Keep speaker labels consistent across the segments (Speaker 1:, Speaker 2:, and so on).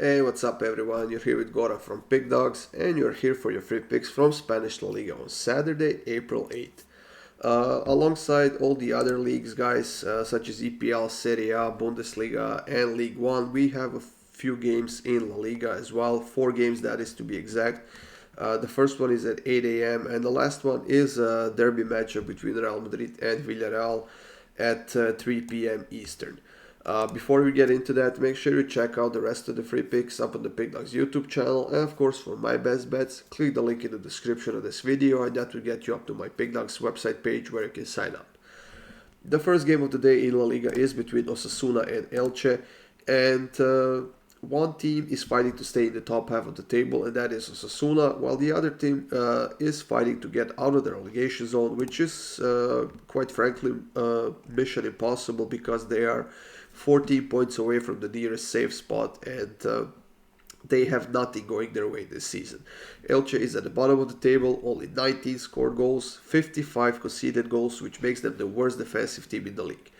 Speaker 1: Hey, what's up everyone? You're here with Goran from Pick Dawgz, and you're here for your free picks from Spanish LaLiga on Saturday, April 8th. Alongside all the other leagues, guys, such as EPL, Serie A, Bundesliga, and League One, we have a few games in La Liga as well. 4 games, that is to be exact. The first one is at 8 a.m., and the last one is a derby matchup between Real Madrid and Villarreal at 3 p.m. Eastern. Before we get into that, make sure you check out the rest of the free picks up on the Pick Dawgz YouTube channel. And of course, for my best bets, click the link in the description of this video, and that will get you up to my Pick Dawgz website page where you can sign up. The first game of the day in La Liga is between Osasuna and Elche, and one team is fighting to stay in the top half of the table, and that is Osasuna, while the other team is fighting to get out of the relegation zone, which is quite frankly mission impossible because they are 14 points away from the nearest safe spot, and they have nothing going their way this season. Elche is at the bottom of the table, only 19 scored goals, 55 conceded goals, which makes them the worst defensive team in the league.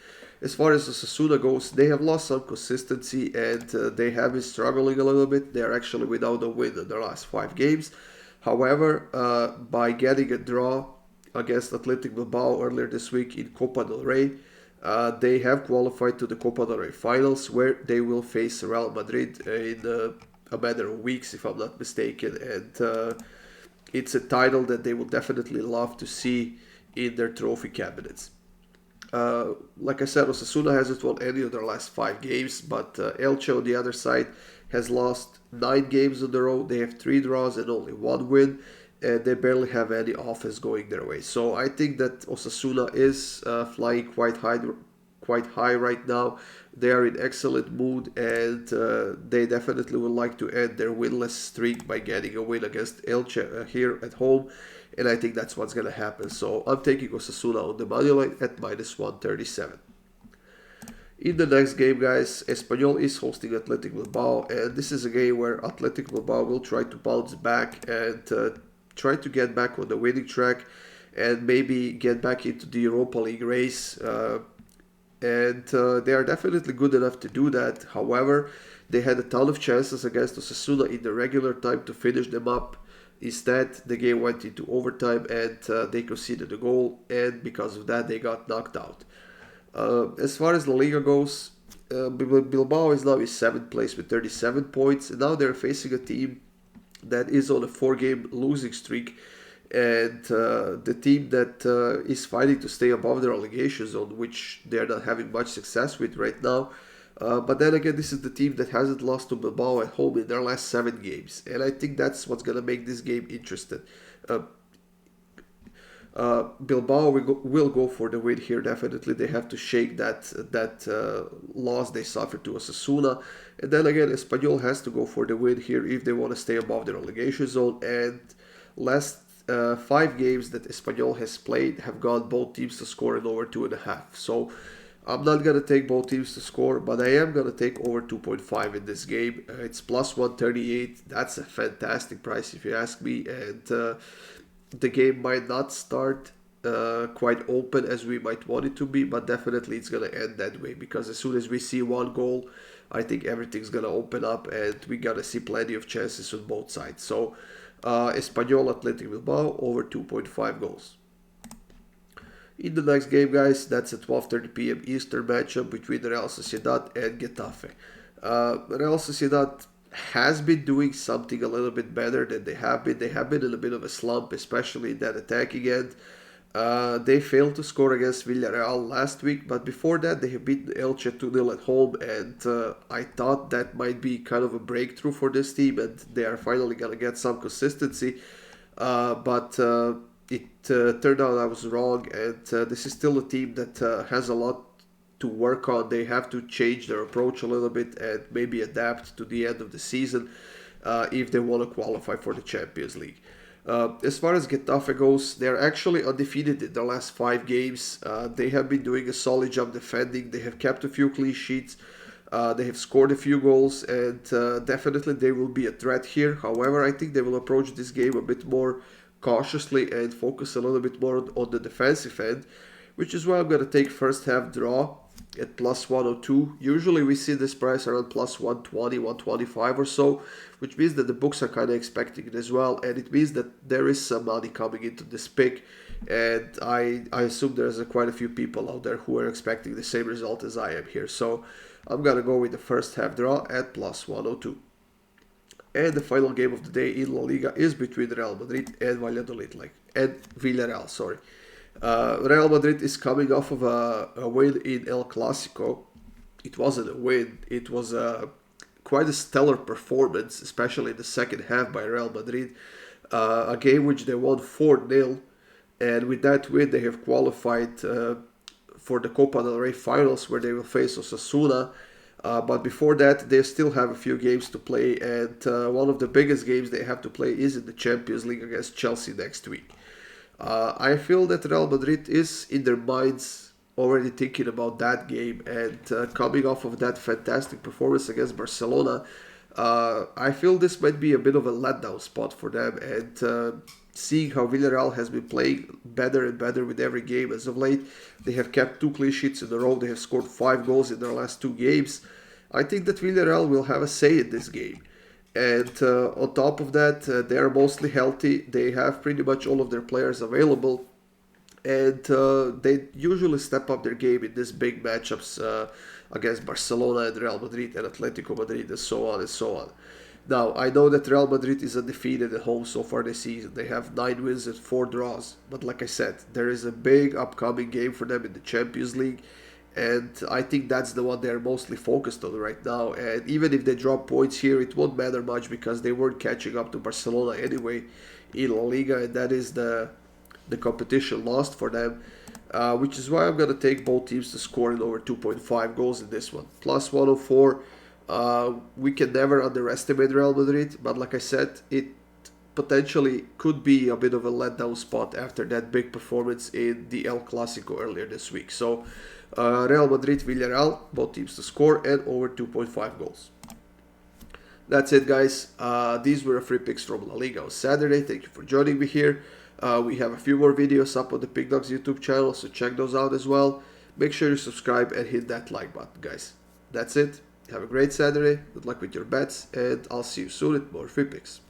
Speaker 1: As far as Osasuna goes, they have lost some consistency, and they have been struggling a little bit. They are actually without a win in their last 5 games. However, by getting a draw against Athletic Bilbao earlier this week in Copa del Rey, they have qualified to the Copa del Rey finals, where they will face Real Madrid in a matter of weeks, if I'm not mistaken. And it's a title that they will definitely love to see in their trophy cabinets. Like I said, Osasuna hasn't won any of their last 5 games, but Elche on the other side has lost 9 games in a row. They have 3 draws and only 1 win, and they barely have any offense going their way. So I think that Osasuna is flying quite high right now. They are in excellent mood, and they definitely would like to end their winless streak by getting a win against Elche here at home. And I think that's what's going to happen. So I'm taking Osasuna on the money line at minus 137. In the next game, guys, Espanyol is hosting Athletic Bilbao, and this is a game where Athletic Bilbao will try to bounce back and try to get back on the winning track and maybe get back into the Europa League race. And they are definitely good enough to do that. However, they had a ton of chances against Osasuna in the regular time to finish them up. Instead, the game went into overtime, and they conceded a goal, and because of that, they got knocked out. As far as La Liga goes, Bilbao is now in 7th place with 37 points, and now they're facing a team that is on a 4-game losing streak, and the team that is fighting to stay above the relegation zone, which they're not having much success with right now. But then again, this is the team that hasn't lost to Bilbao at home in their last 7 games. And I think that's what's going to make this game interesting. Bilbao will go for the win here, definitely. They have to shake that loss they suffered to Osasuna. And then again, Espanyol has to go for the win here if they want to stay above the relegation zone. And last 5 games that Espanyol has played have got both teams to score in over 2.5. So I'm not going to take both teams to score, but I am going to take over 2.5 in this game. It's plus 138. That's a fantastic price if you ask me. And the game might not start quite open as we might want it to be, but definitely it's going to end that way, because as soon as we see 1 goal, I think everything's going to open up, and we're going to see plenty of chances on both sides. So Espanyol Athletic Bilbao over 2.5 goals. In the next game, guys, that's a 12:30 p.m. Eastern matchup between Real Sociedad and Getafe. Real Sociedad has been doing something a little bit better than they have been. They have been in a bit of a slump, especially in that attacking end. They failed to score against Villarreal last week, but before that they have beaten Elche 2-0 at home, and I thought that might be kind of a breakthrough for this team, and they are finally going to get some consistency. But it turned out I was wrong, and this is still a team that has a lot to work on. They have to change their approach a little bit and maybe adapt to the end of the season if they want to qualify for the Champions League. As far as Getafe goes, they're actually undefeated in their last 5 games. They have been doing a solid job defending. They have kept a few clean sheets. They have scored a few goals, and definitely they will be a threat here. However, I think they will approach this game a bit more cautiously and focus a little bit more on the defensive end, which is why I'm going to take first half draw at plus 102. Usually we see this price around plus 120, 125 or so, which means that the books are kind of expecting it as well, and it means that there is some money coming into this pick, and I assume there's quite a few people out there who are expecting the same result as I am here. So I'm gonna go with the first half draw at plus 102. And the final game of the day in La Liga is between Real Madrid and Villarreal. Sorry. Real Madrid is coming off of a win in El Clasico. It wasn't a win, it was quite a stellar performance, especially in the second half by Real Madrid. A game which they won 4-0, and with that win they have qualified for the Copa del Rey finals, where they will face Osasuna. But before that, they still have a few games to play, and one of the biggest games they have to play is in the Champions League against Chelsea next week. I feel that Real Madrid is in their minds already thinking about that game, and coming off of that fantastic performance against Barcelona, I feel this might be a bit of a letdown spot for them, and seeing how Villarreal has been playing better and better with every game as of late. They have kept 2 clean sheets in a row, they have scored 5 goals in their last 2 games. I think that Villarreal will have a say in this game. And on top of that, they are mostly healthy. They have pretty much all of their players available. And they usually step up their game in these big matchups against Barcelona and Real Madrid and Atletico Madrid and so on and so on. Now, I know that Real Madrid is undefeated at home so far this season. They have 9 wins and 4 draws. But like I said, there is a big upcoming game for them in the Champions League. And I think that's the one they're mostly focused on right now. And even if they drop points here, it won't matter much because they weren't catching up to Barcelona anyway in La Liga. And that is the competition lost for them. Which is why I'm going to take both teams to score in over 2.5 goals in this one. Plus 104. We can never underestimate Real Madrid. But like I said, it potentially could be a bit of a letdown spot after that big performance in the El Clasico earlier this week. So Real Madrid, Villarreal, both teams to score and over 2.5 goals. That's it, guys. These were free picks from La Liga on Saturday. Thank you for joining me here. We have a few more videos up on the Pick Dawgz YouTube channel, so check those out as well. Make sure you subscribe and hit that like button, guys. That's it. Have a great Saturday. Good luck with your bets, and I'll see you soon at more free picks.